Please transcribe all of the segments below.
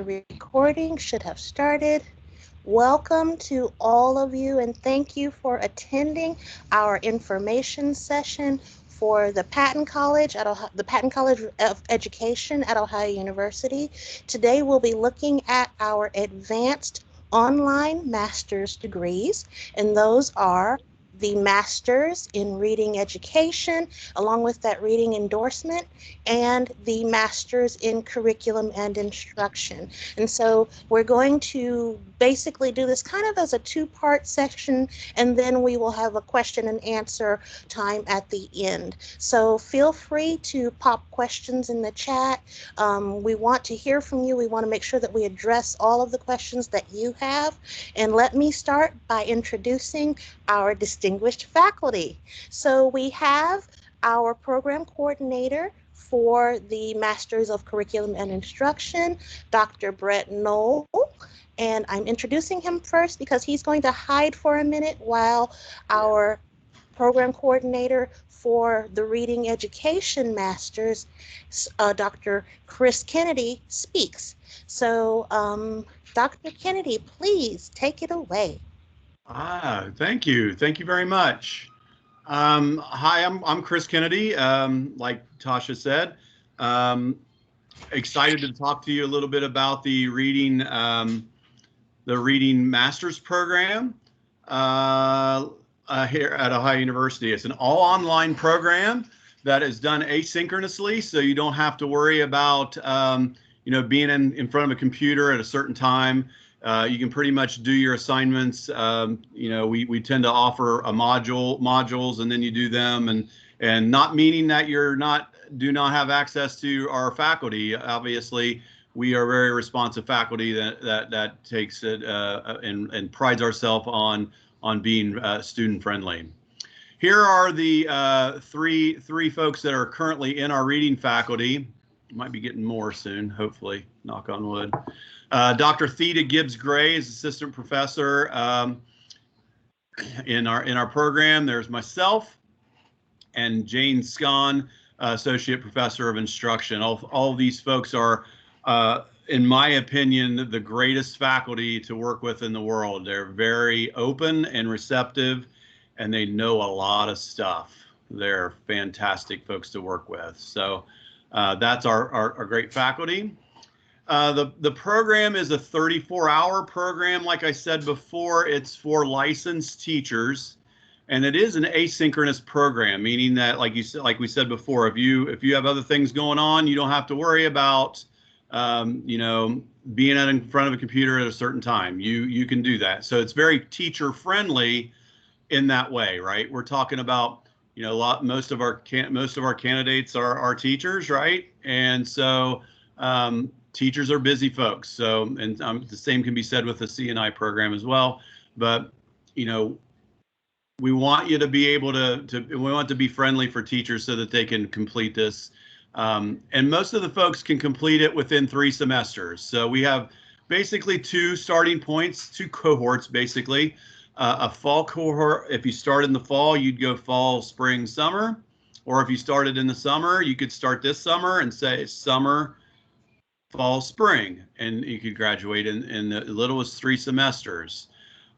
recording should have started. Welcome to all of you, and thank you for attending our information session for the Patton College of Education at Ohio University. Today we'll be looking at our advanced online master's degrees, and those are the Master's in Reading Education, along with that reading endorsement, and the Master's in Curriculum and Instruction. And so we're going to basically do this kind of as a two-part section, and then we will have a question and answer time at the end. So feel free to pop questions in the chat. We want to hear from you. We want to make sure that we address all of the questions that you have. And let me start by introducing our distinguished faculty. So we have our program coordinator for the Masters of Curriculum and Instruction, Dr. Brett Knoll. And I'm introducing him first because he's going to hide for a minute while our program coordinator for the Reading Education Masters, Dr. Chris Kennedy, speaks. So, Dr. Kennedy, please take it away. Thank you. Thank you very much. Hi, I'm Chris Kennedy. Like Tasha said, excited to talk to you a little bit about the reading master's program here at Ohio University. It's an all online program that is done asynchronously, so you don't have to worry about being in front of a computer at a certain time. You can pretty much do your assignments. We tend to offer a modules, and then you do them, and not meaning that do not have access to our faculty. Obviously, we are very responsive faculty that takes it and prides ourselves on being student friendly. Here are the three folks that are currently in our reading faculty. Might be getting more soon, hopefully, knock on wood. Dr. Theda Gibbs Gray is assistant professor in our program. There's myself and Jane Scon, associate professor of instruction. All of these folks are, in my opinion, the greatest faculty to work with in the world. They're very open and receptive, and they know a lot of stuff. They're fantastic folks to work with. So that's our great faculty. The program is a 34-hour program. Like I said before, it's for licensed teachers, and it is an asynchronous program, meaning that, like we said before, if you have other things going on, you don't have to worry about being in front of a computer at a certain time. You can do that. So it's very teacher friendly in that way, right? We're talking about most of our candidates are teachers, right? And so teachers are busy folks. So, and the same can be said with the CNI program as well. But, we want you to be able we want to be friendly for teachers so that they can complete this. And most of the folks can complete it within 3 semesters. So we have basically 2 starting points, 2 cohorts, basically. A fall cohort, if you start in the fall, you'd go fall, spring, summer. Or if you started in the summer, you could start this summer and say summer, fall, spring, and you could graduate in as little as 3 semesters.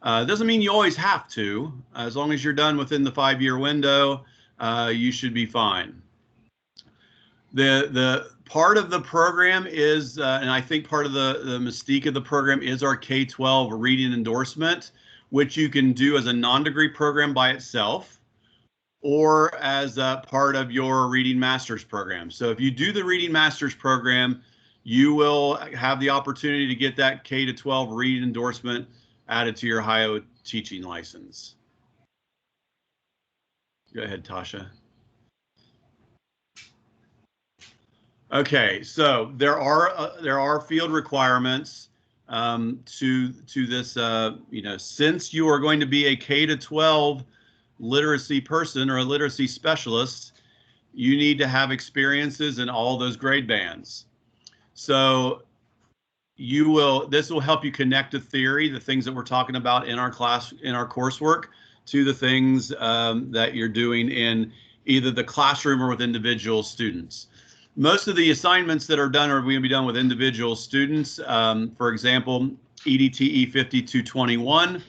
It doesn't mean you always have to. As long as you're done within the 5-year window, you should be fine. The part of the program is, and I think part of the mystique of the program is our K-12 reading endorsement, which you can do as a non-degree program by itself or as a part of your reading master's program. So if you do the reading master's program, you will have the opportunity to get that K-12 reading endorsement added to your Ohio teaching license. Go ahead, Tasha. Okay, so there are field requirements to this. Since you are going to be a K-12 literacy person or a literacy specialist, you need to have experiences in all those grade bands. So this will help you connect the theory, the things that we're talking about in our class, in our coursework, to the things that you're doing in either the classroom or with individual students. Most of the assignments that are done are going to be done with individual students. For example, EDTE 5221,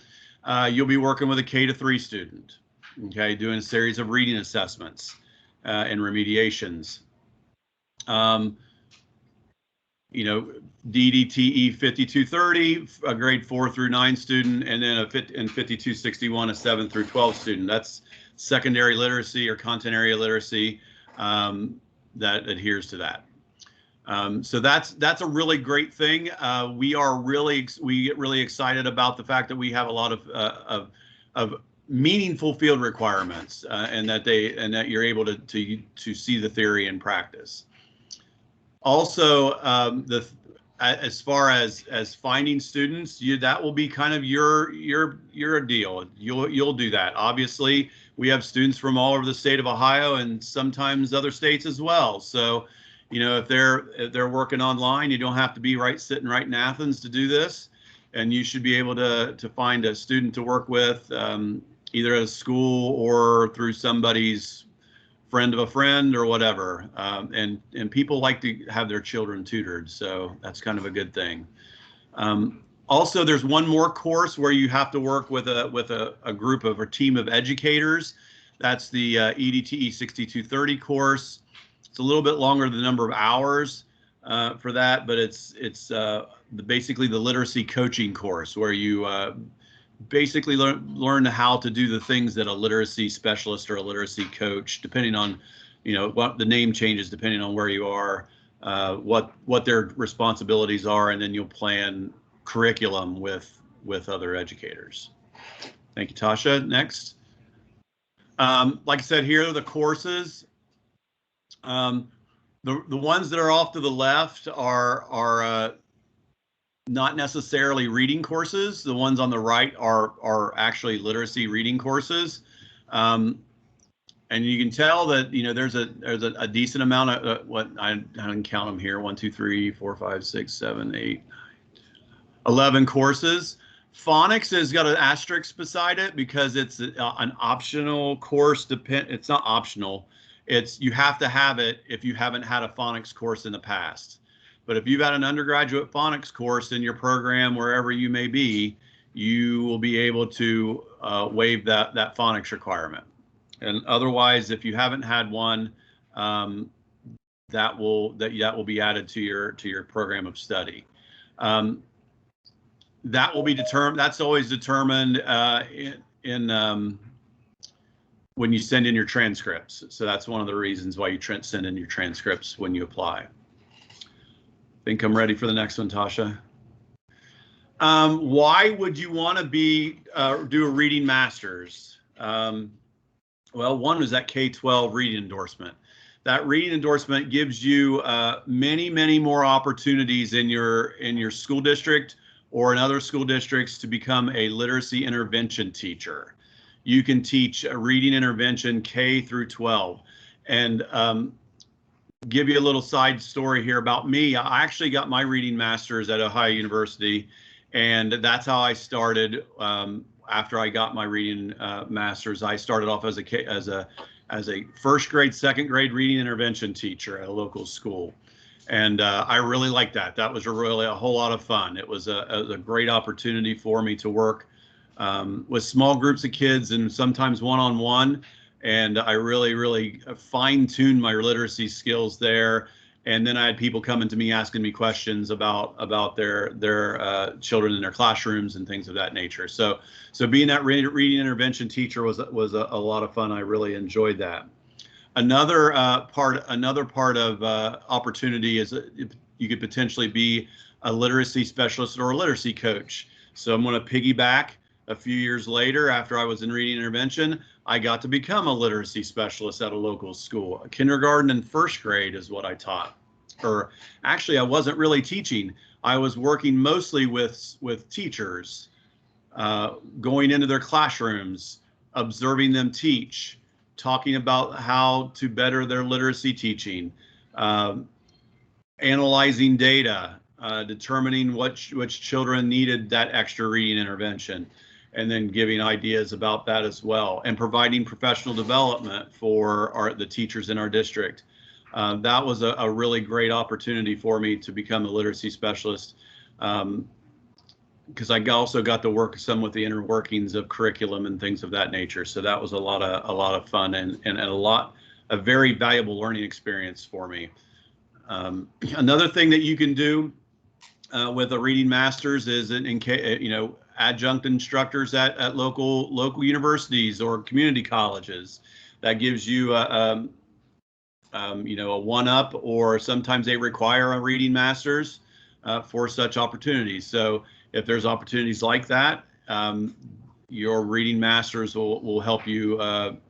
you'll be working with a K-3 student, okay, doing a series of reading assessments and remediations. You know, DDTE 5230, a grade 4 through 9 student, and then in 5261, a 7 through 12 student. That's secondary literacy or content area literacy that adheres to that. So that's a really great thing. We get really excited about the fact that we have a lot of meaningful field requirements, and that you're able to see the theory in practice. Also, as far as finding students, that will be kind of your deal. You'll do that. Obviously, we have students from all over the state of Ohio and sometimes other states as well. So, you know, if they're working online, you don't have to be sitting right in Athens to do this, and you should be able to find a student to work with, either at a school or through somebody's friend of a friend or whatever. And people like to have their children tutored, so that's kind of a good thing. Also, there's one more course where you have to work with a group of a team of educators. That's the EDTE 6230 course. It's a little bit longer the number of hours for that, but it's basically the literacy coaching course where you basically learn how to do the things that a literacy specialist or a literacy coach, depending on, you know, what the name changes depending on where you are, what their responsibilities are, and then you'll plan curriculum with other educators. Thank you, Tasha. Next. Like I said, here are the courses. The ones that are off to the left are not necessarily reading courses. The ones on the right are actually literacy reading courses. And you can tell that, you know, there's a decent amount of what I didn't count them here. 1, 2, 3, 4, 5, 6, 7, 8, 11 courses. Phonics has got an asterisk beside it because it's an optional course. It's not optional. You have to have it if you haven't had a phonics course in the past. But if you've had an undergraduate phonics course in your program, wherever you may be, you will be able to waive that phonics requirement. And otherwise, if you haven't had one, that will be added to your program of study. That will be determined. That's always determined in when you send in your transcripts. So that's one of the reasons why you send in your transcripts when you apply. I think I'm ready for the next one, Tasha. Why would you want to do a reading master's? Well, one is that K-12 reading endorsement. That reading endorsement gives you many more opportunities in your school district or in other school districts to become a literacy intervention teacher. You can teach a reading intervention K through 12. And give you a little side story here about me. I actually got my reading master's at Ohio University, and that's how I started. After I got my reading master's, I started off as a first grade, second grade reading intervention teacher at a local school, and I really liked that. That was really a whole lot of fun. It was a great opportunity for me to work with small groups of kids and sometimes one-on-one. And I really fine-tuned my literacy skills there. And then I had people coming to me asking me questions about their children in their classrooms and things of that nature. So being that reading intervention teacher was a lot of fun. I really enjoyed that. Another part of opportunity is you could potentially be a literacy specialist or a literacy coach. So I'm going to piggyback. A few years later, after I was in reading intervention, I got to become a literacy specialist at a local school. Kindergarten and first grade is what I taught. Or actually, I wasn't really teaching. I was working mostly with teachers, going into their classrooms, observing them teach, talking about how to better their literacy teaching, analyzing data, determining which children needed that extra reading intervention, and then giving ideas about that as well, and providing professional development for the teachers in our district. That was a really great opportunity for me to become a literacy specialist, because I also got to work some with the inner workings of curriculum and things of that nature. So that was a lot of fun, and a very valuable learning experience for me. Another thing that you can do with a reading master's is adjunct instructors at local universities or community colleges. That gives you a one up, or sometimes they require a reading master's for such opportunities. So if there's opportunities like that, your reading masters will help you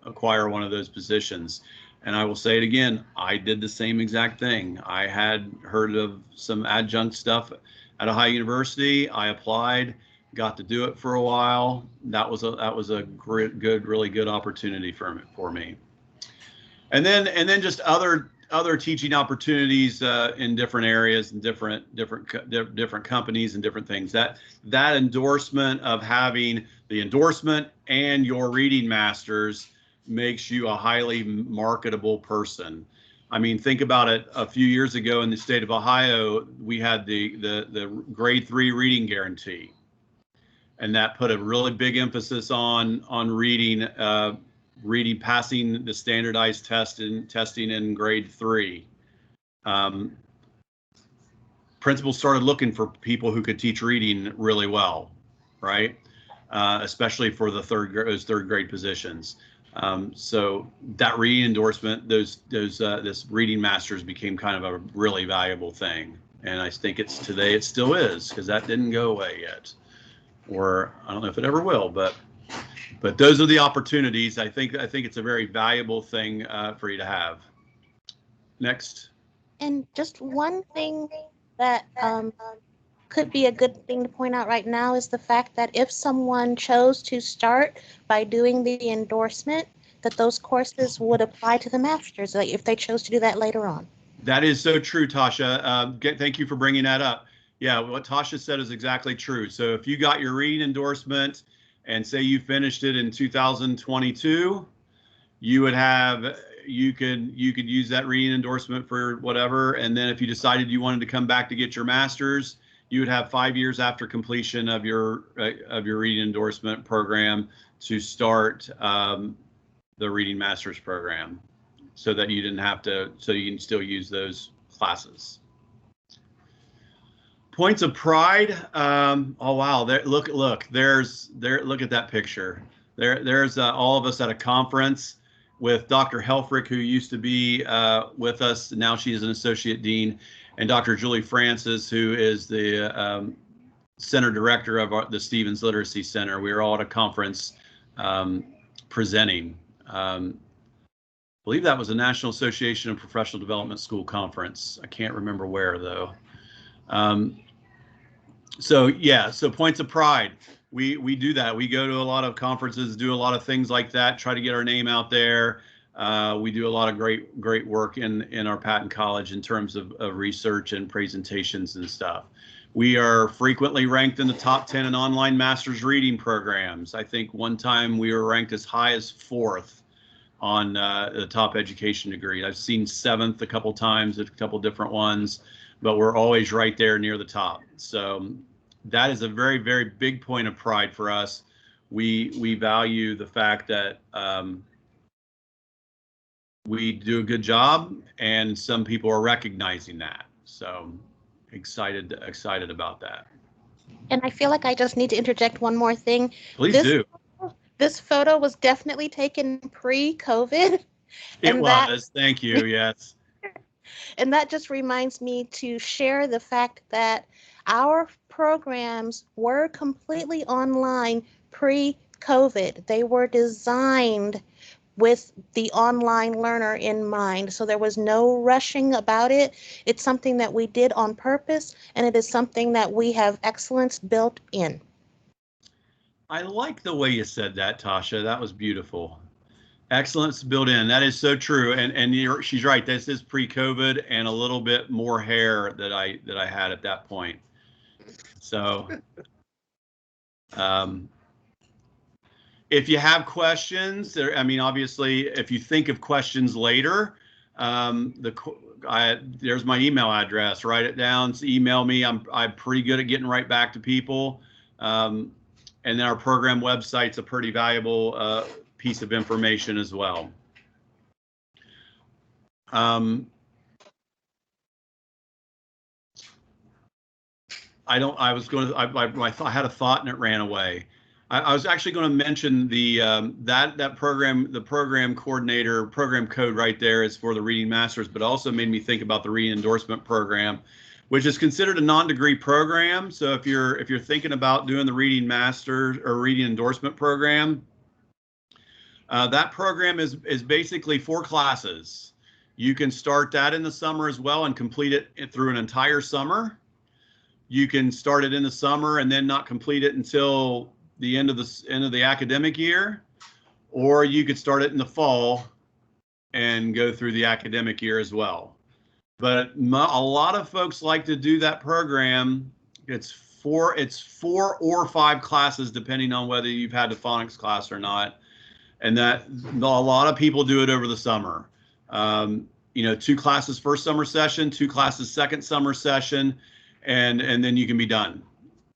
acquire one of those positions. And I will say it again, I did the same exact thing. I had heard of some adjunct stuff at a high university. I applied, got to do it for a while. That was a really good opportunity for me. And then just other teaching opportunities in different areas and different companies and different things. That endorsement of having the endorsement and your reading masters makes you a highly marketable person. I mean, think about it. A few years ago in the state of Ohio, we had the grade 3 reading guarantee, and that put a really big emphasis on reading, passing the standardized testing in grade 3. Principals started looking for people who could teach reading really well, right? Especially for the those third grade positions. So that reading endorsement, this reading masters became kind of a really valuable thing. And I think today it still is, because that didn't go away yet. Or I don't know if it ever will, but those are the opportunities. I think it's a very valuable thing for you to have. Next. And just one thing that could be a good thing to point out right now is the fact that if someone chose to start by doing the endorsement, that those courses would apply to the master's, like if they chose to do that later on. That is so true, Tasha. Thank you for bringing that up. Yeah, what Tasha said is exactly true. So if you got your reading endorsement and say you finished it in 2022, you could use that reading endorsement for whatever. And then if you decided you wanted to come back to get your master's, you would have 5 years after completion of your reading endorsement program to start the reading master's program, so that you can still use those classes. Points of pride. Oh wow! Look at that picture. There's all of us at a conference with Dr. Helfrich, who used to be with us. Now she is an associate dean, and Dr. Julie Francis, who is the center director of the Stevens Literacy Center. We were all at a conference presenting. I believe that was a National Association of Professional Development School conference. I can't remember where though. So points of pride. We do that. We go to a lot of conferences, do a lot of things like that, try to get our name out there. We do a lot of great work in our Patton College in terms of research and presentations and stuff. We are frequently ranked in the top 10 in online master's reading programs. I think one time we were ranked as high as 4th on the top education degree. I've seen 7th a couple times at a couple different ones, but we're always right there near the top. So that is a very, very big point of pride for us. We value the fact that we do a good job, and some people are recognizing that. So excited about that. And I feel like I just need to interject one more thing. Please do. This photo was definitely taken pre-COVID. It was. Thank you. Yes. And that just reminds me to share the fact that our programs were completely online pre-COVID. They were designed with the online learner in mind. So there was no rushing about it. It's something that we did on purpose, and it is something that we have excellence built in. I like the way you said that, Tasha. That was beautiful. Excellence built in. That is so true. And she's right. This is pre-COVID, and a little bit more hair that I had at that point. So if you have questions, obviously, if you think of questions later, There's my email address. Write it down. Email me. I'm pretty good at getting right back to people. And then our program website's a pretty valuable piece of information as well. I had a thought and it ran away. I was actually going to mention the that program, the program coordinator, program code right there is for the Reading Masters, but also made me think about the Reading Endorsement program, which is considered a non-degree program. So if you're thinking about doing the Reading Masters or Reading Endorsement program, that program is basically 4 classes. You can start that in the summer as well and complete it through an entire summer. You can start it in the summer and then not complete it until the end of the academic year, or you could start it in the fall and go through the academic year as well. But a lot of folks like to do that program. It's 4 or 5 classes depending on whether you've had a phonics class or not, and that a lot of people do it over the summer. 2 classes first summer session, 2 classes second summer session, and then you can be done.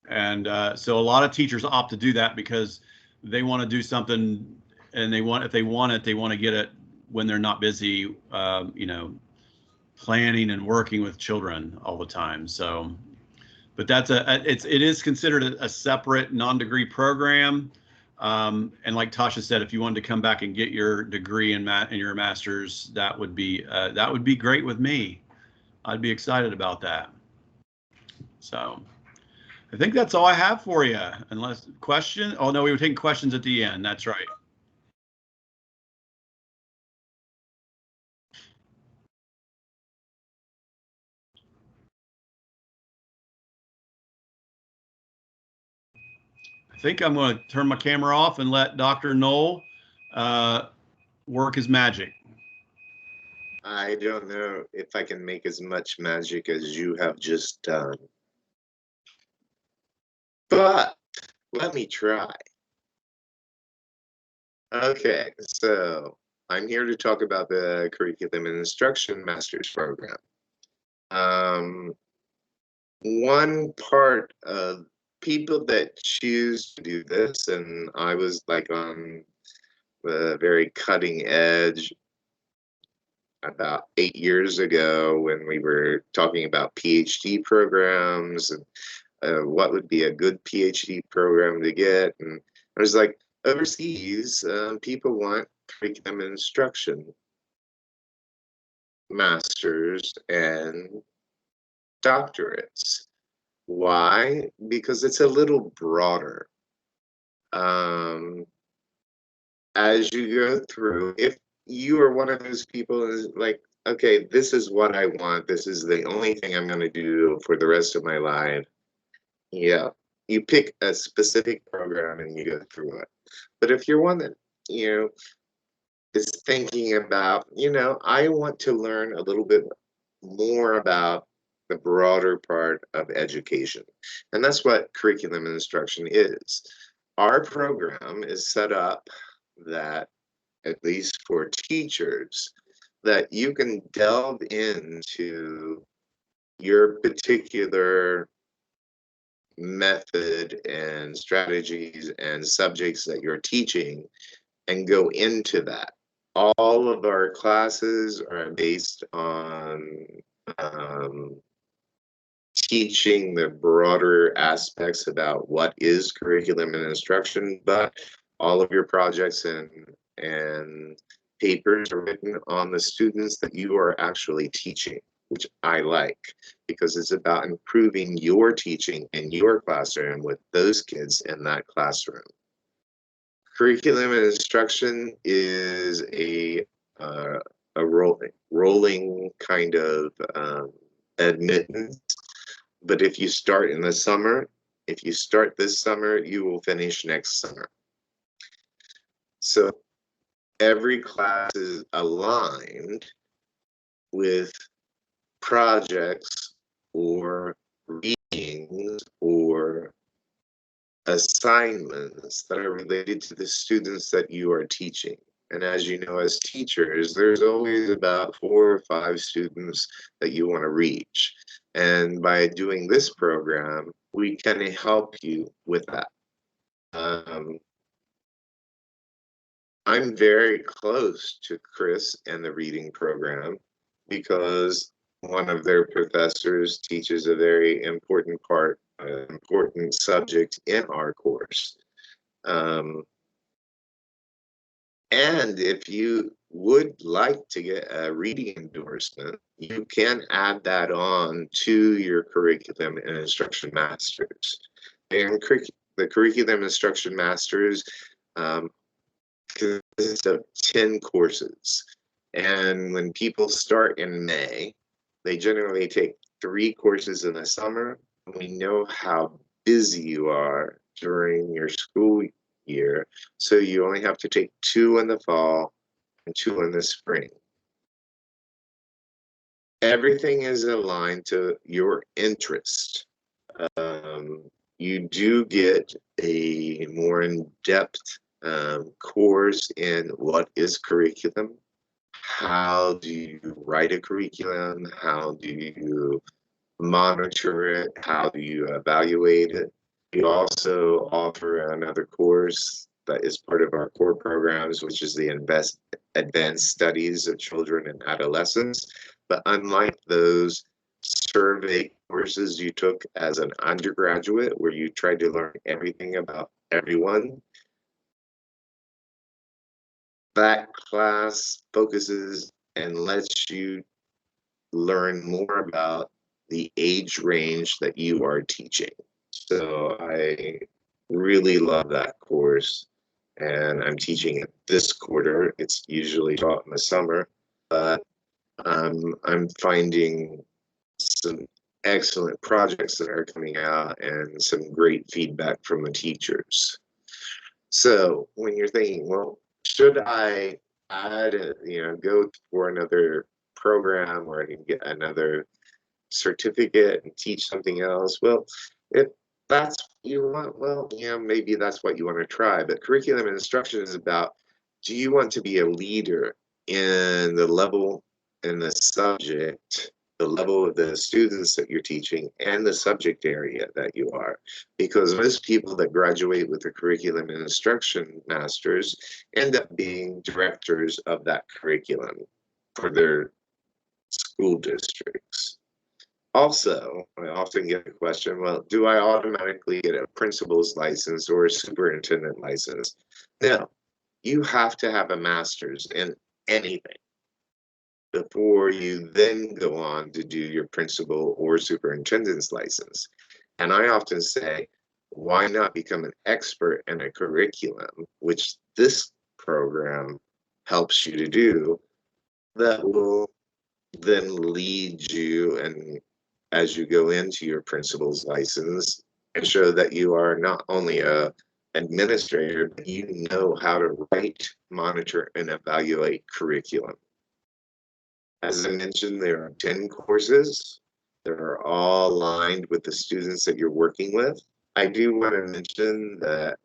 And so a lot of teachers opt to do that because they want to do something, and if they want it, they want to get it when they're not busy, planning and working with children all the time. So, but it is considered a separate non-degree program. And like Tasha said, if you wanted to come back and get your degree in your master's, that would be great with me. I'd be excited about that. So I think that's all I have for you. Unless question. Oh no, we were taking questions at the end. That's right. I think I'm going to turn my camera off and let Dr. Knoll work his magic. I don't know if I can make as much magic as you have just done, but let me try. Okay, so I'm here to talk about the Curriculum and Instruction Master's Program. One part of people that choose to do this, and I was like on the very cutting edge about 8 years ago when we were talking about PhD programs and what would be a good PhD program to get. And I was like, overseas, people want curriculum and instruction masters and doctorates. Why? Because it's a little broader. As you go through, if you are one of those people who's like, okay, this is what I want, this is the only thing I'm going to do for the rest of my life, yeah, you pick a specific program and you go through it. But if you're one that, is thinking about, I want to learn a little bit more about the broader part of education. And that's what curriculum and instruction is. Our program is set up that, at least for teachers, that you can delve into your particular method and strategies and subjects that you're teaching and go into that. All of our classes are based on teaching the broader aspects about what is curriculum and instruction, but all of your projects and papers are written on the students that you are actually teaching, which I like, because it's about improving your teaching in your classroom with those kids in that classroom. Curriculum and instruction is a rolling kind of admittance. But if you start in the summer, if you start this summer, you will finish next summer. So every class is aligned with projects or readings or assignments that are related to the students that you are teaching. And as you know, as teachers, there's always about 4 or 5 students that you want to reach. And by doing this program, we can help you with that. I'm very close to Chris and the reading program because one of their professors teaches a very important important subject in our course. Um, and if you would like to get a reading endorsement, you can add that on to your curriculum and instruction masters. And the curriculum instruction masters um, consists of 10 courses. And when people start in May, they generally take 3 courses in the summer. We know how busy you are during your school year, so you only have to take 2 in the fall and 2 in the spring. Everything is aligned to your interest. Um, you do get a more in-depth course in what is curriculum, how do you write a curriculum, how do you monitor it, how do you evaluate it. We also offer another course that is part of our core programs, which is the Advanced Studies of Children and Adolescents. But unlike those survey courses you took as an undergraduate, where you tried to learn everything about everyone, that class focuses and lets you learn more about the age range that you are teaching. So I really love that course, and I'm teaching it this quarter. It's usually taught in the summer, but I'm finding some excellent projects that are coming out and some great feedback from the teachers. So when you're thinking, well, should I add, go for another program where I can get another certificate and teach something else? Well, if that's what you want, well, yeah, maybe that's what you want to try. But curriculum and instruction is about, do you want to be a leader in the level and the subject, the level of the students that you're teaching and the subject area that you are? Because most people that graduate with a curriculum and instruction masters end up being directors of that curriculum for their school districts. Also, I often get the question, well, do I automatically get a principal's license or a superintendent license? No, you have to have a master's in anything before you then go on to do your principal or superintendent's license. And I often say, why not become an expert in a curriculum, which this program helps you to do, that will then lead you and as you go into your principal's license and show that you are not only a administrator, but you know how to write, monitor, and evaluate curriculum. As I mentioned, there are 10 courses. They're all aligned with the students that you're working with. I do want to mention that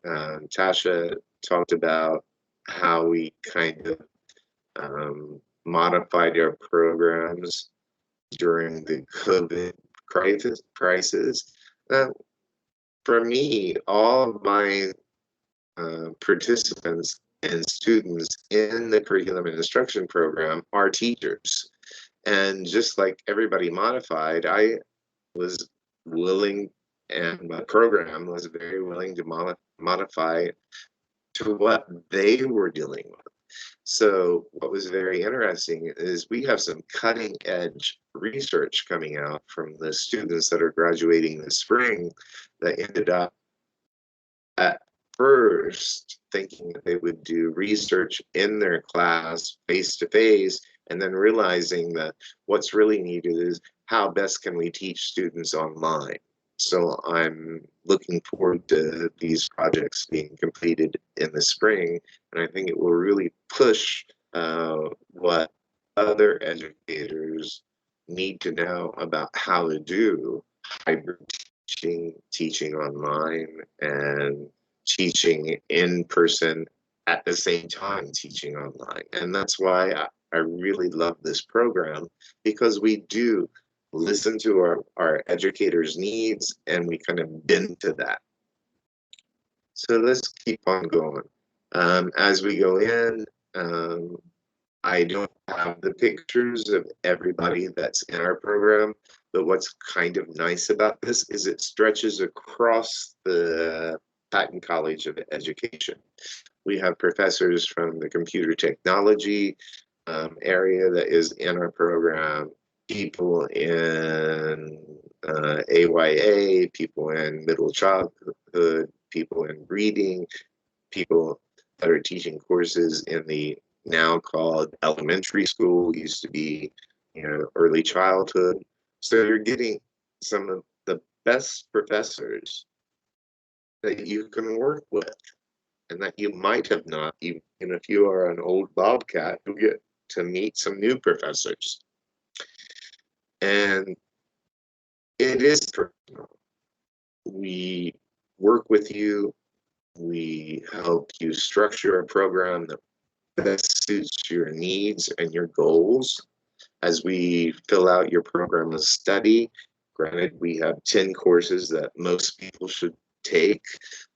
Tasha talked about how we kind of modified our programs during the COVID crisis. Uh, for me, all of my participants and students in the curriculum and instruction program are teachers. And just like everybody modified, I was willing, and my program was very willing to modify to what they were dealing with. So what was very interesting is we have some cutting edge research coming out from the students that are graduating this spring that ended up at first thinking that they would do research in their class face to face, and then realizing that what's really needed is how best can we teach students online. So I'm looking forward to these projects being completed in the spring, and I think it will really push what other educators need to know about how to do hybrid teaching, teaching online, and teaching in person at the same time teaching online. And that's why I really love this program, because we do listen to our educators' needs and we kind of bend to that. So let's keep on going. As we go in, I don't have the pictures of everybody that's in our program, but what's kind of nice about this is it stretches across the Patton College of Education. We have professors from the computer technology area that is in our program, people in AYA, people in middle childhood, people in reading, people that are teaching courses in the now called elementary school, used to be, early childhood. So you're getting some of the best professors that you can work with and that you might have not, even if you are an old Bobcat, you get to meet some new professors. And it is personal. We work with you. We help you structure a program that best suits your needs and your goals. As we fill out your program of study, granted, we have 10 courses that most people should take,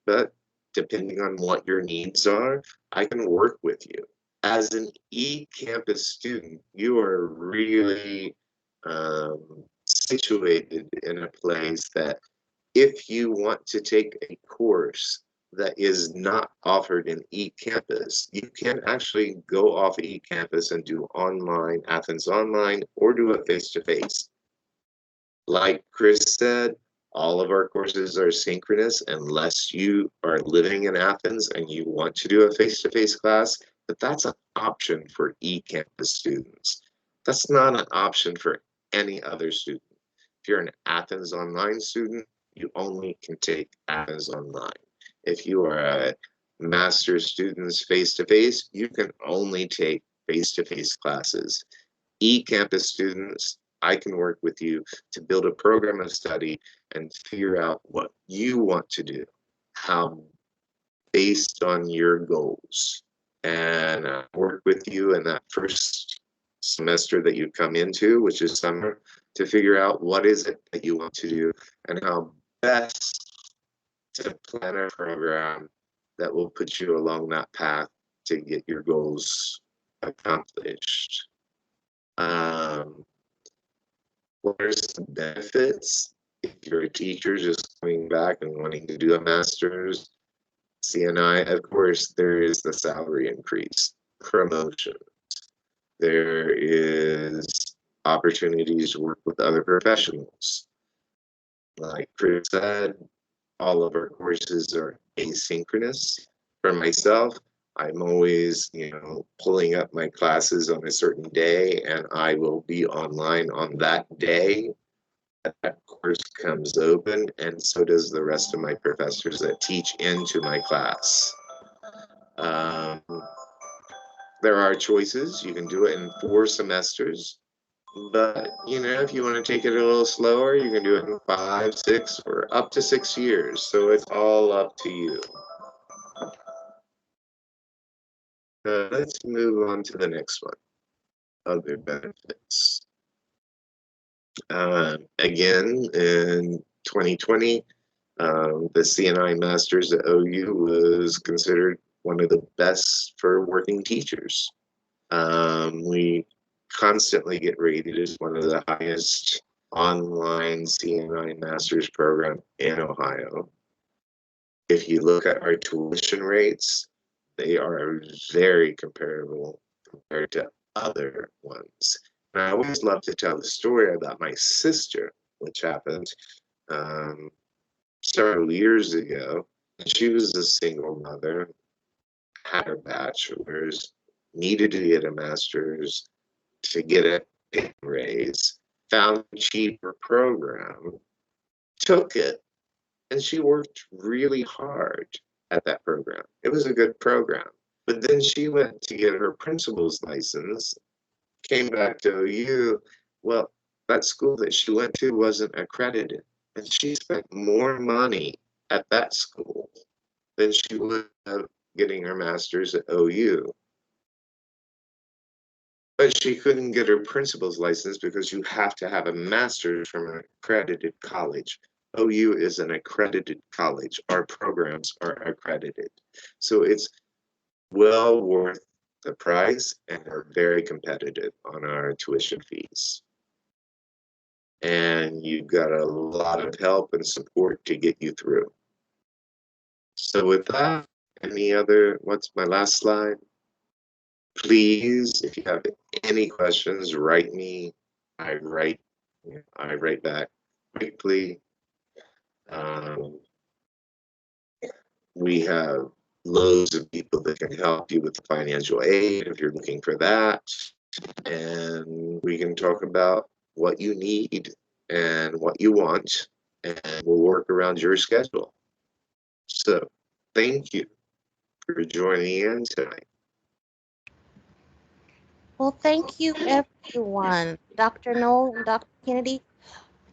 but depending on what your needs are, I can work with you. As an e-campus student, you are really situated in a place that if you want to take a course that is not offered in eCampus, you can actually go off eCampus and do online, Athens Online, or do it face-to-face. Like Chris said, all of our courses are synchronous unless you are living in Athens and you want to do a face-to-face class, but that's an option for eCampus students. That's not an option for any other student. If you're an Athens Online student, you only can take Athens Online. If you are a master's students face-to-face, you can only take face-to-face classes. E-campus students, I can work with you to build a program of study and figure out what you want to do, how based on your goals. And work with you in that first semester that you come into, which is summer, to figure out what is it that you want to do and how best to plan a program that will put you along that path to get your goals accomplished. What are some benefits if you're a teacher just coming back and wanting to do a master's? CNI, of course, there is the salary increase, promotion. There is opportunities to work with other professionals. Like Chris said, all of our courses are asynchronous. For myself, I'm always, pulling up my classes on a certain day, and I will be online on that day that course comes open, and so does the rest of my professors that teach into my class. Um, there are choices. You can do it in 4 semesters. But, if you want to take it a little slower, you can do it in 5, 6, or up to 6 years. So it's all up to you. Let's move on to the next one. Other benefits. Again, in 2020, the CNI Masters at OU was considered one of the best for working teachers. We constantly get rated as one of the highest online CNI Masters program in Ohio. If you look at our tuition rates, they are very comparable compared to other ones. And I always love to tell the story about my sister, which happened several years ago. She was a single mother, had her bachelor's, needed to get a master's to get a pay raise, found a cheaper program, took it, and she worked really hard at that program. It was a good program. But then she went to get her principal's license, came back to OU. Well, that school that she went to wasn't accredited. And she spent more money at that school than she would have getting her master's at OU. But she couldn't get her principal's license because you have to have a master's from an accredited college. OU is an accredited college. Our programs are accredited. So it's well worth the price and are very competitive on our tuition fees. And you've got a lot of help and support to get you through. So with that, what's my last slide? Please, if you have any questions, write me. I write back quickly. We have loads of people that can help you with the financial aid if you're looking for that. And we can talk about what you need and what you want, and we'll work around your schedule. So thank you for joining in tonight. Well, thank you, everyone. Dr. Knoll and Dr. Kennedy,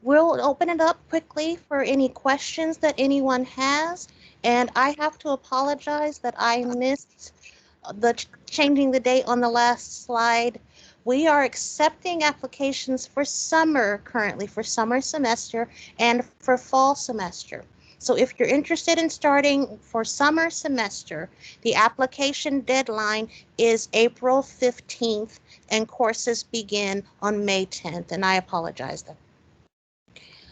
we'll open it up quickly for any questions that anyone has. And I have to apologize that I missed the changing the date on the last slide. We are accepting applications for summer currently, for summer semester and for fall semester. So if you're interested in starting for summer semester, the application deadline is April 15th and courses begin on May 10th, and I apologize then.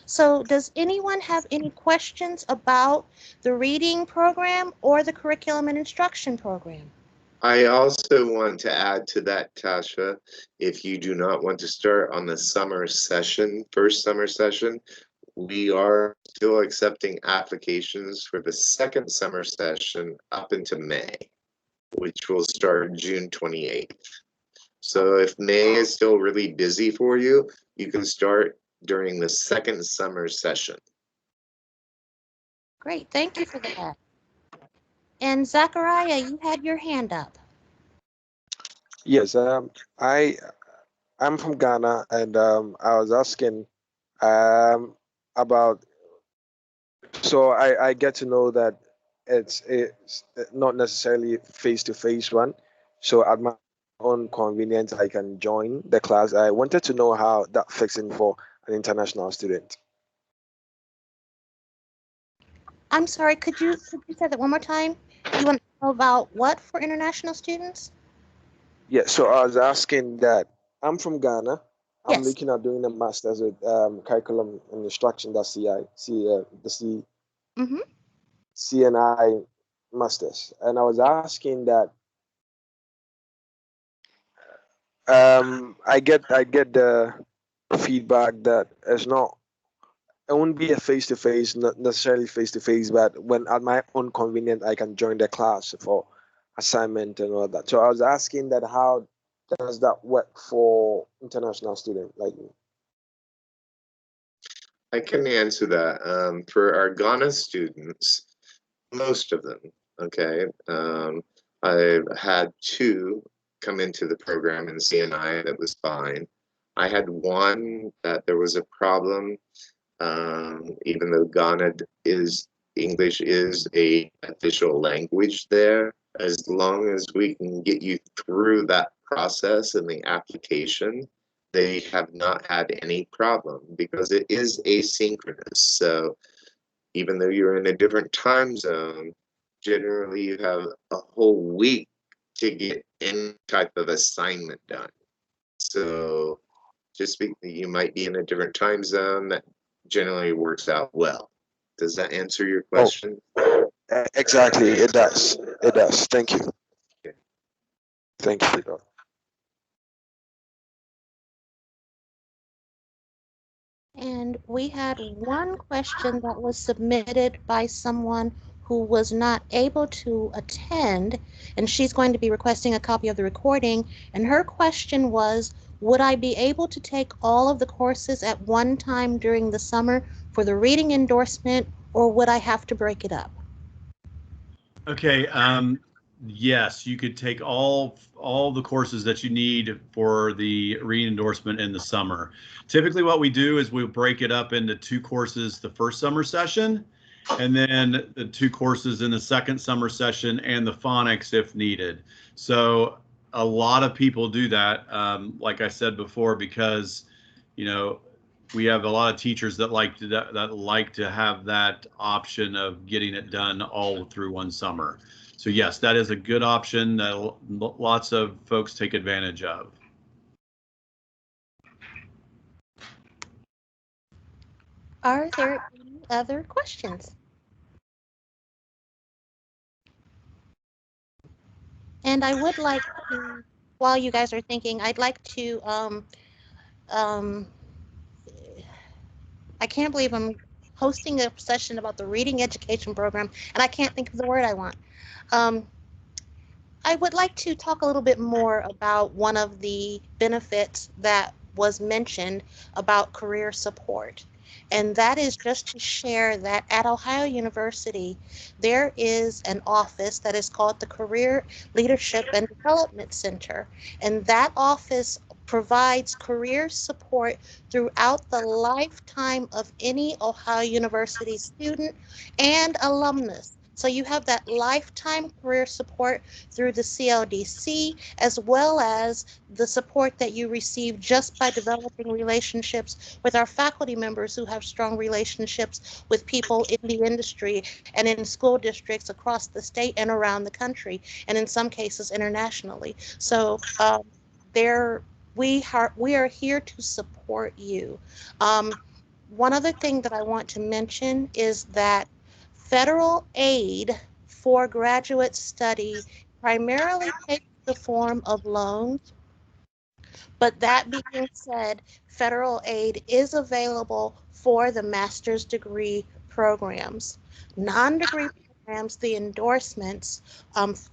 So does anyone have any questions about the reading program or the curriculum and instruction program? I also want to add to that, Tasha, if you do not want to start on the summer session, first summer session, we are still accepting applications for the second summer session up into May, which will start June 28th. So if May is still really busy for you, you can start during the second summer session. Great, thank you for that. And Zachariah, you had your hand up. Yes, I'm from Ghana, and I was asking about. So I get to know that it's not necessarily face-to-face one. So at my own convenience, I can join the class. I wanted to know how that fits in for an international student. I'm sorry, could you say that one more time? You want to know about what for international students? Yeah, so I was asking that I'm from Ghana. I'm Yes. looking at doing a master's with curriculum and instruction, that's Mm-hmm. CNI masters, and I was asking that I get the feedback that it won't be a face to face, not necessarily face to face, but when at my own convenience I can join the class for assignment and all that. So I was asking that how does that work for international students like me? I can answer that. For our Ghana students, most of them, okay, I've had two come into the program in CNI that was fine. I had one that there was a problem, even though English is a official language there. As long as we can get you through that process and the application, they have not had any problem because it is asynchronous. So even though you're in a different time zone, generally you have a whole week to get any type of assignment done. So just you might be in a different time zone, that generally works out well. Does that answer your question? Exactly, it does. It does. Thank you. Okay. Thank you. And we had one question that was submitted by someone who was not able to attend, and she's going to be requesting a copy of the recording. And her question was, would I be able to take all of the courses at one time during the summer for the reading endorsement, or would I have to break it up? Okay. Yes, you could take all the courses that you need for the re-endorsement in the summer. Typically what we do is we'll break it up into two courses the first summer session, and then the 2 courses in the second summer session and the phonics if needed. So a lot of people do that, like I said before, because, you know, we have a lot of teachers that like to have that option of getting it done all through one summer. So yes, that is a good option that lots of folks take advantage of. Are there any other questions? And I would like to, while you guys are thinking, I'd like to, um, I can't believe I'm hosting a session about the reading education program, and I can't think of the word I want. Um, I would like to talk a little bit more about one of the benefits that was mentioned about career support. And that is just to share that at Ohio University, there is an office that is called the Career Leadership and Development Center. And that office provides career support throughout the lifetime of any Ohio University student and alumnus. So you have that lifetime career support through the CLDC, as well as the support that you receive just by developing relationships with our faculty members who have strong relationships with people in the industry and in school districts across the state and around the country, and in some cases internationally. So there, we are here to support you. One other thing that I want to mention is that federal aid for graduate study primarily takes the form of loans, but that being said, federal aid is available for the master's degree programs. Non-degree programs, the endorsements,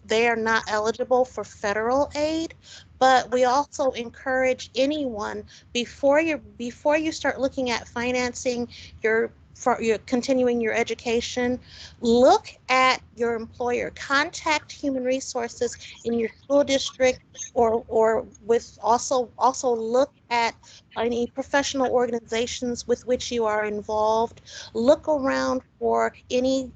they are not eligible for federal aid, but we also encourage anyone before you start looking at financing your for your continuing your education, look at your employer, contact human resources in your school district, or with also look at any professional organizations with which you are involved. Look around for any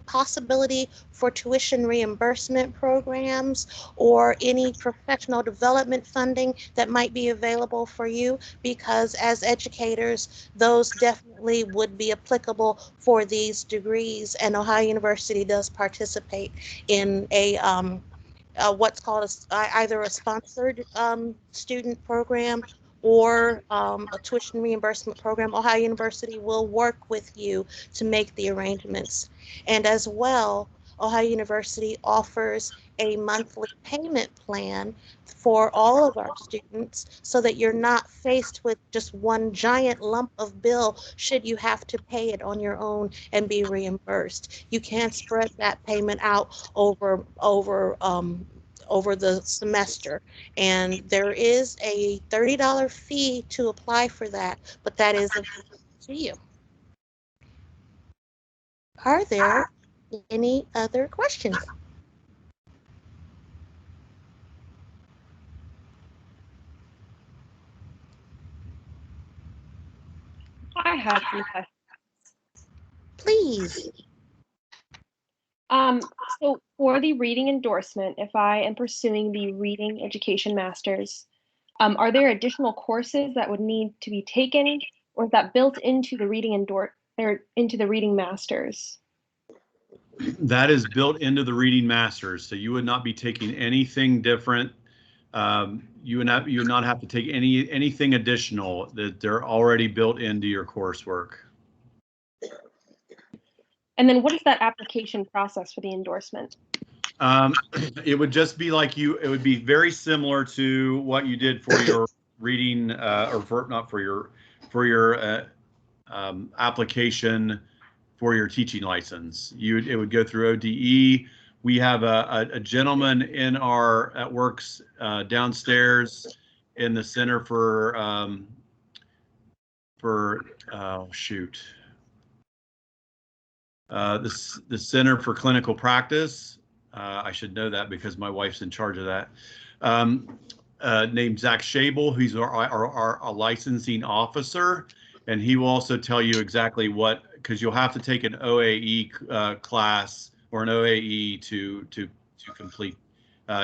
possibility for tuition reimbursement programs or any professional development funding that might be available for you, because as educators, those definitely would be applicable for these degrees, and Ohio University does participate in what's called either a sponsored student program or a tuition reimbursement program. Ohio University will work with you to make the arrangements. And as well, Ohio University offers a monthly payment plan for all of our students so that you're not faced with just one giant lump of bill should you have to pay it on your own and be reimbursed. You can spread that payment out over the semester. And there is a $30 fee to apply for that, but that is available to you. Are there any other questions? I have some questions. Please. So for the reading endorsement, if I am pursuing the reading education masters, are there additional courses that would need to be taken, or is that built into the reading into the reading masters? That is built into the reading masters, so you would not be taking anything different. You would not have to take anything additional. That they're already built into your coursework. And then what is that application process for the endorsement? It would just be like it would be very similar to what you did for your reading, for your application for your teaching license. It would go through ODE. We have a gentleman in that works downstairs in the Center for the Center for Clinical Practice. I should know that because my wife's in charge of that. Named Zach Schabel, who's our licensing officer, and he will also tell you exactly what because you'll have to take an OAE class or an OAE to complete.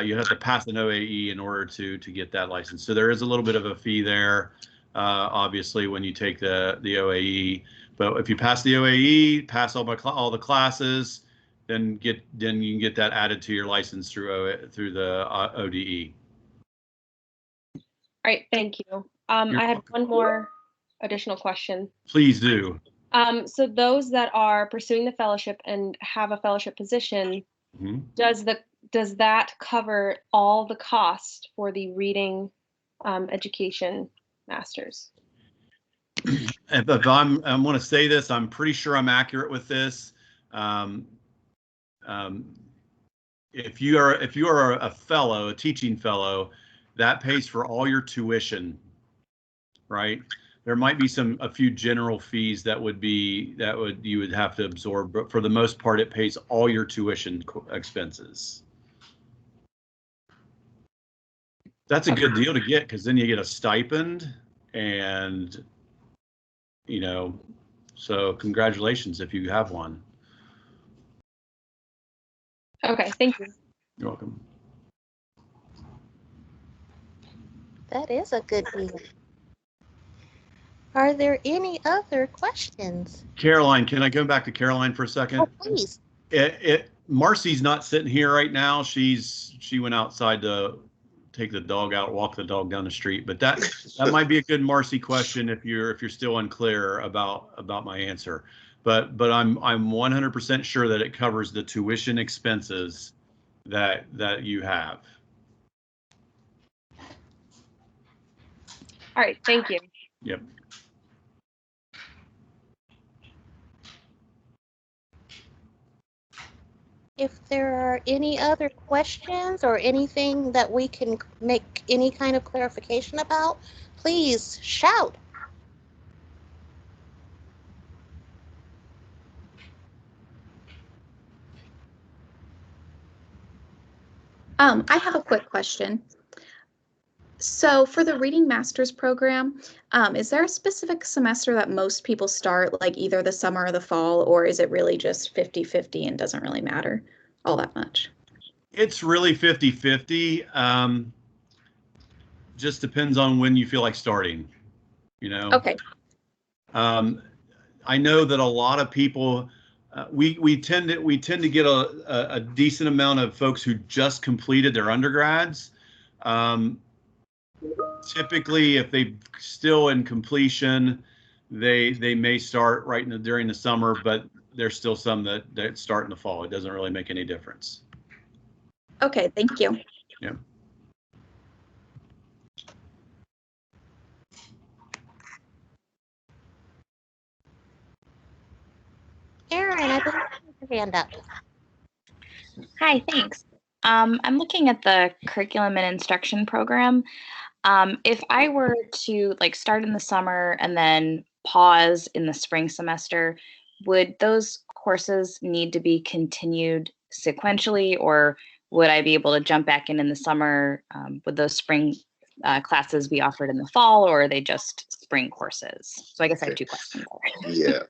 You have to pass an OAE in order to get that license. So there is a little bit of a fee there, obviously, when you take the OAE. But if you pass the OAE, pass all the classes, then you can get that added to your license through the ODE. All right, thank you. I had one more additional question. Please do. So those that are pursuing the fellowship and have a fellowship position, Mm-hmm. does that cover all the cost for the reading education masters? If I'm going to say this, I'm pretty sure I'm accurate with this. If you are a fellow, a teaching fellow, that pays for all your tuition, right? There might be a few general fees you would have to absorb, but for the most part, it pays all your tuition expenses. That's a good deal to get, because then you get a stipend, and so congratulations if you have one. Okay, thank you. You're welcome. That is a good deal. Are there any other questions? Caroline, can I go back to Caroline for a second? Oh, please. Marcy's not sitting here right now. She went outside to take the dog out, walk the dog down the street. But that might be a good Marcy question if you're still unclear about my answer. But I'm 100% sure that it covers the tuition expenses that you have. All right, thank you. Yep. If there are any other questions or anything that we can make any kind of clarification about, please shout. I have a quick question. So for the Reading Masters program, is there a specific semester that most people start, like either the summer or the fall, or is it really just 50-50 and doesn't really matter all that much? It's really 50-50. Just depends on when you feel like starting, Okay. I know that a lot of people, we tend to get a decent amount of folks who just completed their undergrads. Typically, if they're still in completion, they may start during the summer, but there's still some that start in the fall. It doesn't really make any difference. Okay, thank you. Yeah. Erin, I believe you have your hand up. Hi, thanks. I'm looking at the curriculum and instruction program. If I were to start in the summer and then pause in the spring semester, would those courses need to be continued sequentially, or would I be able to jump back in the summer? Would those spring classes be offered in the fall, or are they just spring courses? So I guess I have two questions there. Yeah.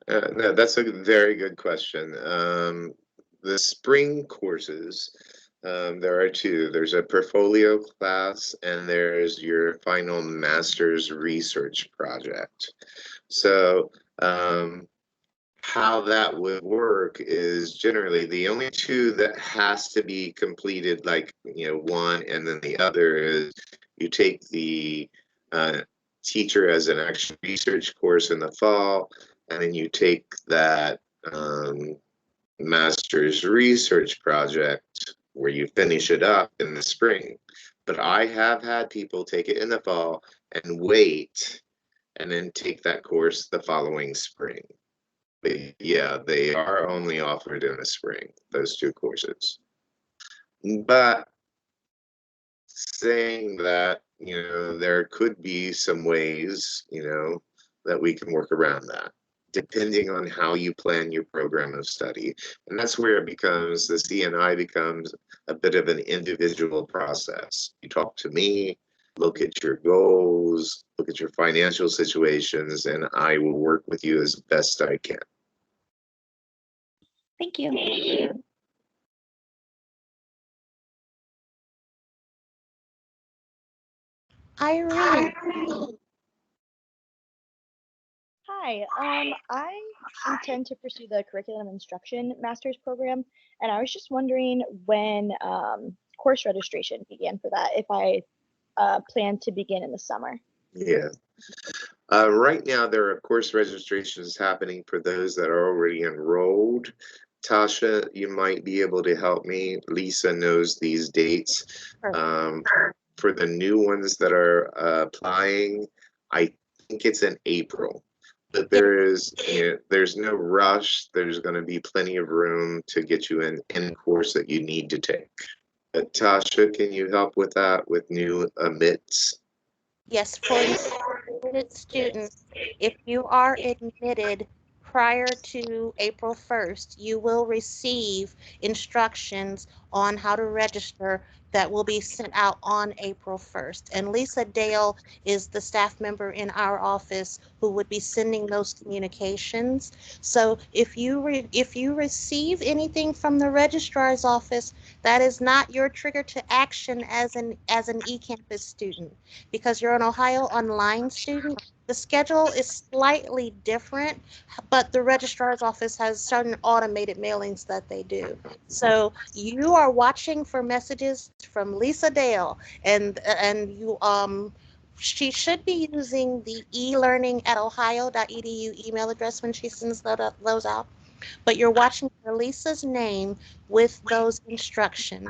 No, that's a very good question. The spring courses, there are two. There's a portfolio class, and there's your final master's research project. So how that would work is generally the only two that has to be completed, one and then the other, is you take the teacher as an action research course in the fall, and then you take that master's research project where you finish it up in the spring. But I have had people take it in the fall and wait and then take that course the following spring. But yeah, they are only offered in the spring, those two courses. But saying that, there could be some ways, that we can work around that, depending on how you plan your program of study. And that's where the CNI becomes a bit of an individual process. You talk to me, look at your goals, look at your financial situations, and I will work with you as best I can. Thank you. Irene, Hi, I intend to pursue the Curriculum Instruction Master's Program, and I was just wondering when course registration began for that, if I plan to begin in the summer. Yeah. Right now, there are course registrations happening for those that are already enrolled. Tasha, you might be able to help me. Lisa knows these dates. For the new ones that are applying, I think it's in April. But there's no rush. There's going to be plenty of room to get you in any course that you need to take. Tasha, can you help with that with new admits? yes, for admitted students, if you are admitted prior to April 1st, you will receive instructions on how to register that will be sent out on April 1st. And Lisa Dale is the staff member in our office who would be sending those communications. So if you receive anything from the registrar's office, that is not your trigger to action as an eCampus student, because you're an Ohio Online student. The schedule is slightly different, but the registrar's office has certain automated mailings that they do. So you are watching for messages from Lisa Dale, and she should be using the elearning@ohio.edu email address when she sends those out. But you're watching for Lisa's name with those instructions.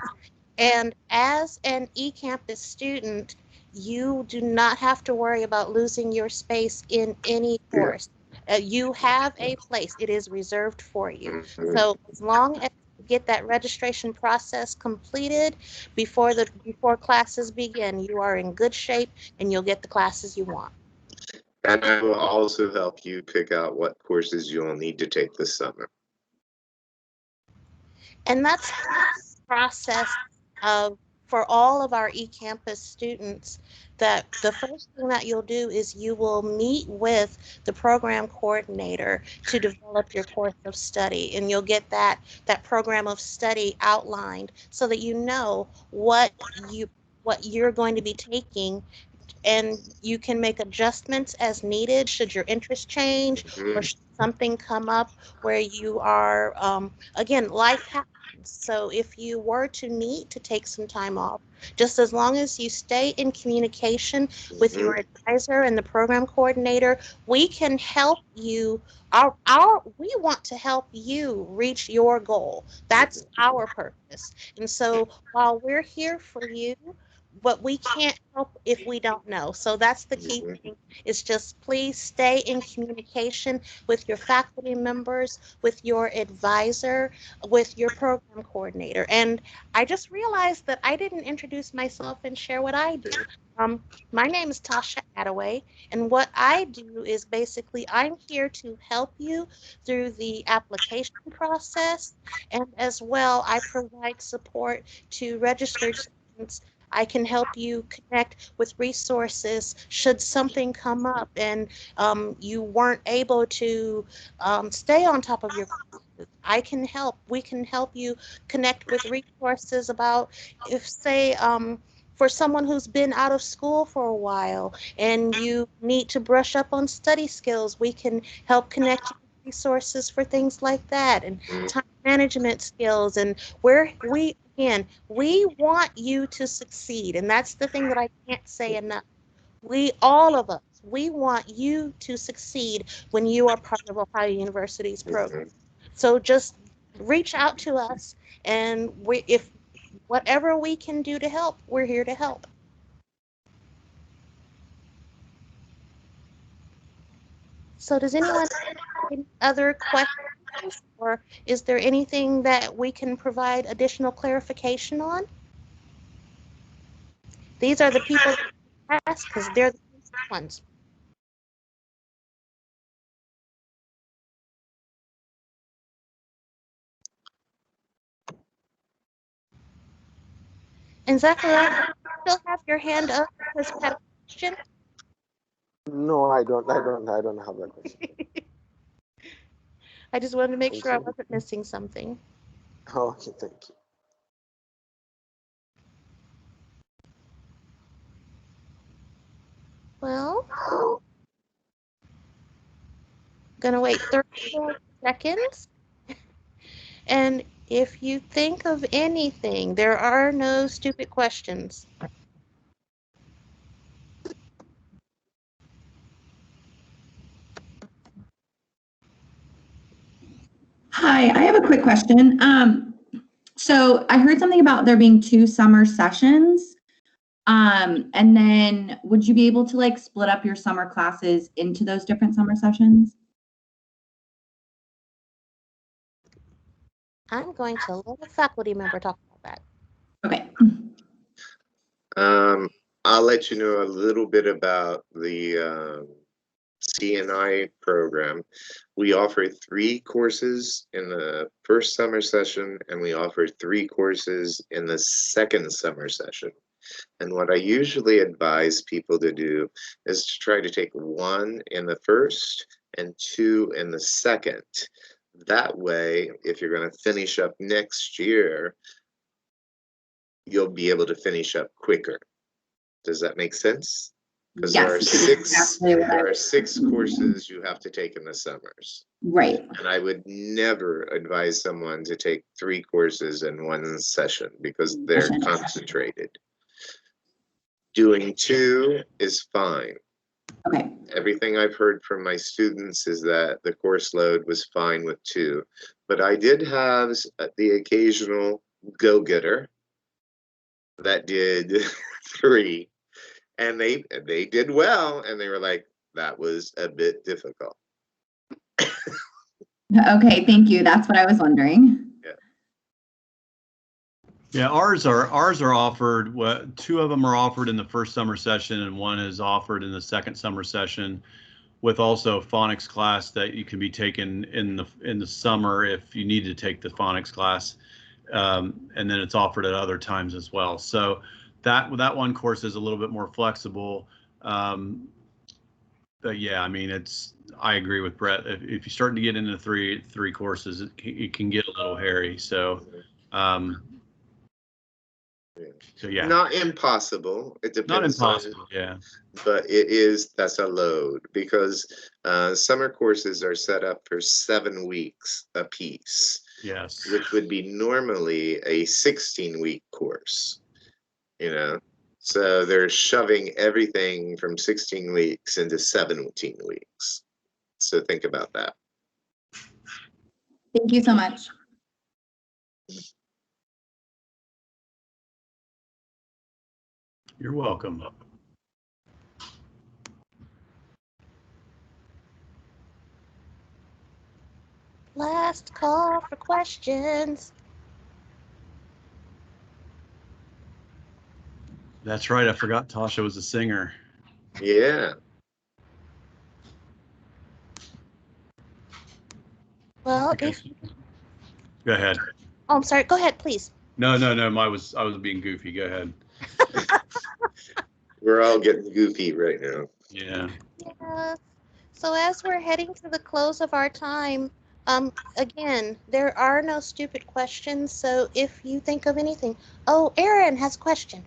And as an eCampus student, you do not have to worry about losing your space in any course. You have a place. It is reserved for you. So as long as you get that registration process completed before classes begin, you are in good shape and you'll get the classes you want. And I will also help you pick out what courses you'll need to take this summer. And that's the process of for all of our eCampus students, that the first thing that you'll do is you will meet with the program coordinator to develop your course of study, and you'll get that program of study outlined so that you know what you're going to be taking, and you can make adjustments as needed should your interest change or should something come up where you are, again, life happens. So if you were to need to take some time off, just as long as you stay in communication with your advisor and the program coordinator, we can help you. We want to help you reach your goal. That's our purpose. And so while we're here for you, but we can't help if we don't know. So that's the key thing, is just please stay in communication with your faculty members, with your advisor, with your program coordinator. And I just realized that I didn't introduce myself and share what I do. My name is Tasha Attaway, and what I do is basically I'm here to help you through the application process, and as well I provide support to registered students. I can help you connect with resources should something come up and you weren't able to stay on top of your courses. I can help. We can help you connect with resources about, if say, for someone who's been out of school for a while and you need to brush up on study skills, we can help connect you with resources for things like that, and time management skills. And we want you to succeed, and that's the thing that I can't say enough. All of us, we want you to succeed when you are part of Ohio University's program. So just reach out to us, and if whatever we can do to help, we're here to help. So does anyone have any other questions, or is there anything that we can provide additional clarification on? These are the people that ask because they're the ones. And Zachariah, still have your hand up because you had a question? No, I don't have that question. I just wanted to make Thank sure I you. wasn't missing something. Okay, thank you. Well, gonna wait 30 more seconds. And if you think of anything, there are no stupid questions. Hi, I have a quick question. So I heard something about there being 2 summer sessions. And then would you be able to like split up your summer classes into those different summer sessions? I'm going to let a faculty member talk about that. Okay. I'll let you know a little bit about the CNI program. We offer 3 courses in the first summer session, and we offer 3 courses in the second summer session. And what I usually advise people to do is to try to take 1 in the first and 2 in the second. That way, if you're going to finish up next year, you'll be able to finish up quicker. Does that make sense? Because Yes, there are six courses you have to take in the summers. Right. And I would never advise someone to take 3 courses in 1 session because they're concentrated. Doing 2 is fine. Okay. Everything I've heard from my students is that the course load was fine with 2. But I did have the occasional go-getter that did 3. And they did well, and they were like, that was a bit difficult. Okay, thank you. That's what I was wondering. Yeah, ours are offered. 2 of them are offered in the first summer session, and 1 is offered in the second summer session, with also a phonics class that you can be taken in the summer if you need to take the phonics class, and then it's offered at other times as well. So that 1 course is a little bit more flexible. But yeah, I mean, I agree with Brett. If you're starting to get into three courses, it can get a little hairy. So, so yeah. Not impossible. It depends. Not impossible, yeah. But that's a load because summer courses are set up for 7 weeks a piece. Yes. Which would be normally a 16-week course, So they're shoving everything from 16 weeks into 17 weeks. So think about that. Thank you so much. You're welcome. Last call for questions. That's right. I forgot Tasha was a singer. Yeah. Well, Okay. Go ahead. Oh, I'm sorry. Go ahead, please. No. I was being goofy. Go ahead. We're all getting goofy right now. Yeah. Yeah. So as we're heading to the close of our time, again, there are no stupid questions. So if you think of anything, Erin has a question.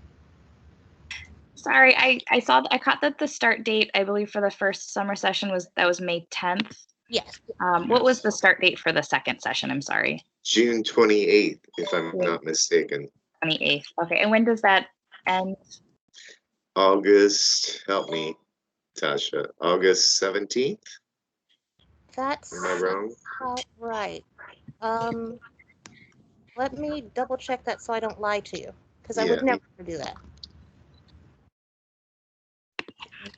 Sorry, I caught that the start date, I believe, for the first summer session was May 10th. Yes. What was the start date for the second session? I'm sorry. June 28th, if I'm not mistaken. 28th. Okay, and when does that end? August, help me, Tasha. August 17th? That's Am I wrong? right. Let me double check that so I don't lie to you, because I would never do that.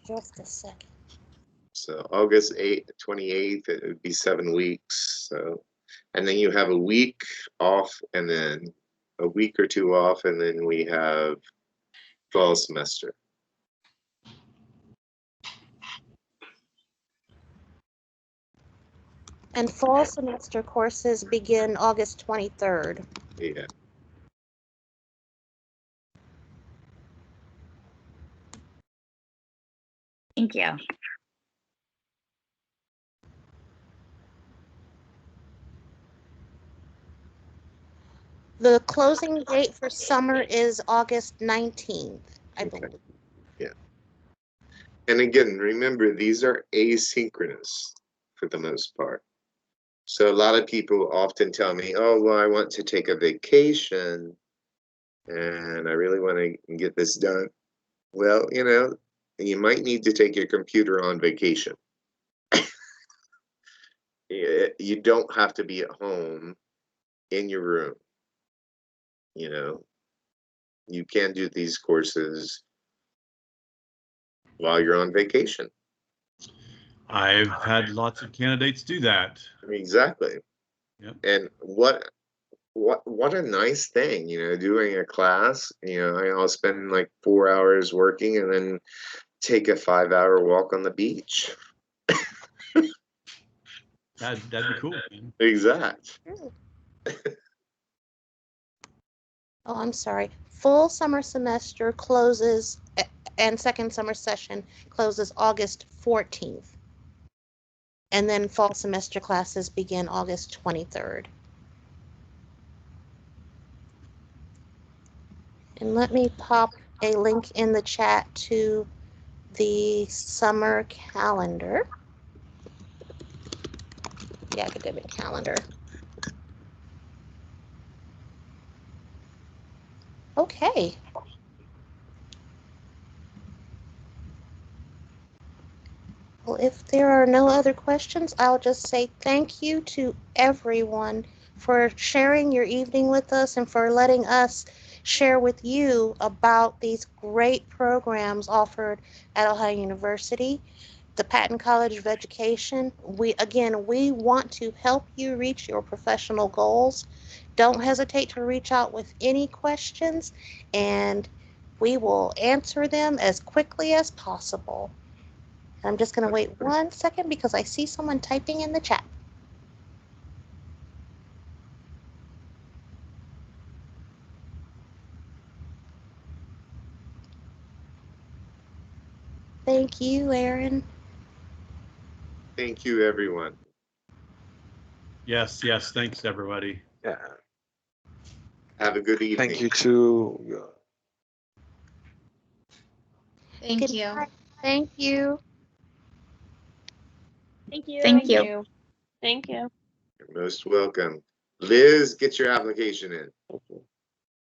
Just a second. So August 28th, it would be 7 weeks. So, and then you have a week off, and then a week or 2 off, and then we have fall semester. And fall semester courses begin August 23rd. Yeah. Thank you. The closing date for summer is August 19th, I Okay. believe. Yeah. And again, remember, these are asynchronous for the most part. So a lot of people often tell me, oh, well, I want to take a vacation and I really want to get this done. Well, you might need to take your computer on vacation. You don't have to be at home in your room. You can do these courses while you're on vacation. I've had lots of candidates do that. Exactly. Yep. And what a nice thing, doing a class. I'll spend like 4 hours working and then take a 5-hour walk on the beach. That'd be cool, man. Exact. Oh, I'm sorry. Full summer semester closes and second summer session closes August 14th. And then fall semester classes begin August 23rd. And let me pop a link in the chat to the summer calendar. The academic calendar. Okay. Well, if there are no other questions, I'll just say thank you to everyone for sharing your evening with us and for letting us share with you about these great programs offered at Ohio University, the Patton College of Education. We want to help you reach your professional goals. Don't hesitate to reach out with any questions, and we will answer them as quickly as possible. I'm just going to wait 1 second because I see someone typing in the chat. Thank you, Aaron. Thank you, everyone. Yes, thanks everybody. Yeah. Have a good evening. Thank you too. Thank Good you. night. Thank you. Thank you. Thank you. Thank you. You're most welcome. Liz, get your application in.